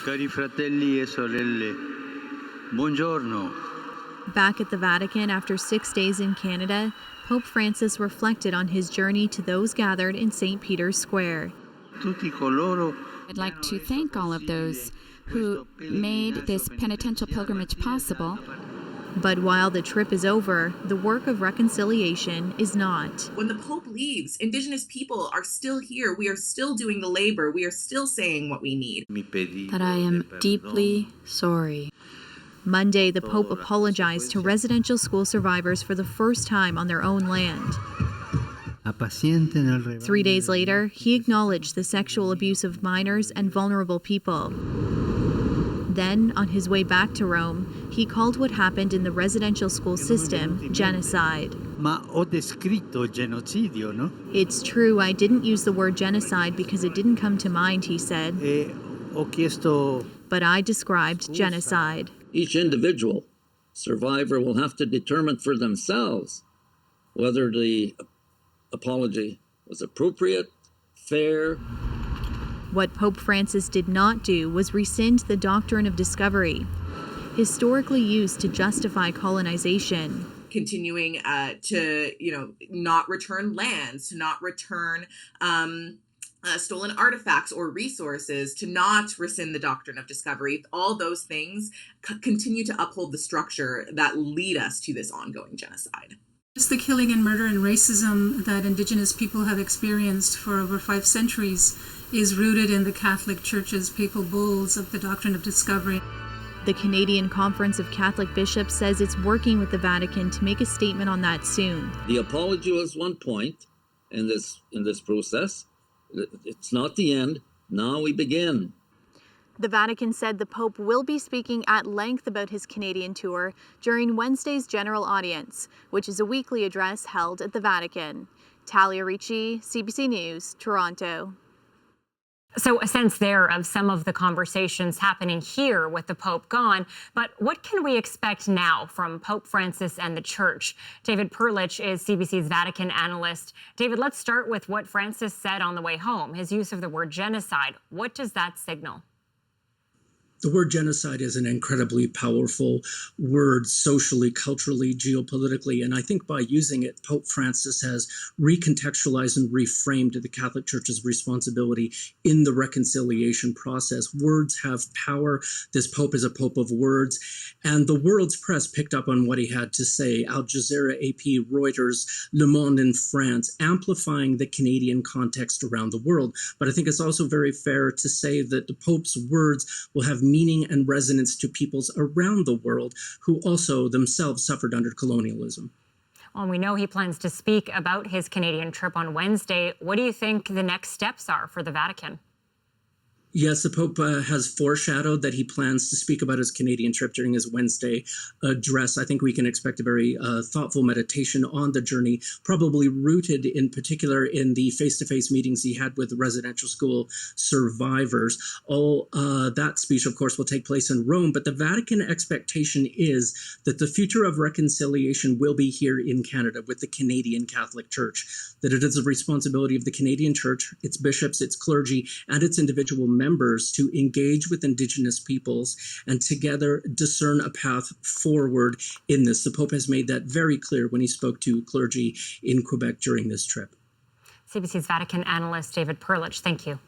Cari fratelli e sorelle, buongiorno. Back at the Vatican after 6 days in Canada, Pope Francis reflected on his journey to those gathered in St. Peter's Square. I'd like to thank all of those who made this penitential pilgrimage possible. But while the trip is over, the work of reconciliation is not. When the Pope leaves, Indigenous people are still here. We are still doing the labor. We are still saying what we need. That I am deeply sorry. Monday, the Pope apologized to residential school survivors for the first time on their own land. 3 days later, he acknowledged the sexual abuse of minors and vulnerable people. Then, on his way back to Rome, he called what happened in the residential school system genocide. Ma ho descritto genocidio, no? It's true, I didn't use the word genocide because it didn't come to mind, he said. E ho chiesto. But I described genocide. Each individual survivor will have to determine for themselves whether the apology was appropriate, fair. What Pope Francis did not do was rescind the Doctrine of Discovery, historically used to justify colonization. Continuing to, not return lands, to not return stolen artifacts or resources, to not rescind the Doctrine of Discovery. All those things continue to uphold the structure that lead us to this ongoing genocide. Just the killing and murder and racism that Indigenous people have experienced for over 5 centuries is rooted in the Catholic Church's papal bulls of the Doctrine of Discovery. The Canadian Conference of Catholic Bishops says it's working with the Vatican to make a statement on that soon. The apology was one point in this process. It's not the end. Now we begin. The Vatican said the Pope will be speaking at length about his Canadian tour during Wednesday's general audience, which is a weekly address held at the Vatican. Talia Ricci, CBC News, Toronto. So a sense there of some of the conversations happening here with the Pope gone. But what can we expect now from Pope Francis and the Church? David Perlich is CBC's Vatican analyst. David, let's start with what Francis said on the way home, his use of the word genocide. What does that signal? The word genocide is an incredibly powerful word socially, culturally, geopolitically, and I think by using it, Pope Francis has recontextualized and reframed the Catholic Church's responsibility in the reconciliation process. Words have power. This Pope is a Pope of words, and the world's press picked up on what he had to say. Al Jazeera, AP, Reuters, Le Monde in France, amplifying the Canadian context around the world. But I think it's also very fair to say that the Pope's words will have meaning and resonance to peoples around the world who also themselves suffered under colonialism. Well, we know he plans to speak about his Canadian trip on Wednesday. What do you think the next steps are for the Vatican? Yes, the Pope has foreshadowed that he plans to speak about his Canadian trip during his Wednesday address. I think we can expect a very thoughtful meditation on the journey, probably rooted in particular in the face-to-face meetings he had with residential school survivors. All that speech, of course, will take place in Rome, but the Vatican expectation is that the future of reconciliation will be here in Canada with the Canadian Catholic Church, that it is the responsibility of the Canadian Church, its bishops, its clergy, and its individual members to engage with Indigenous peoples and together discern a path forward in this. The Pope has made that very clear when he spoke to clergy in Quebec during this trip. CBC's Vatican analyst David Perlich, thank you.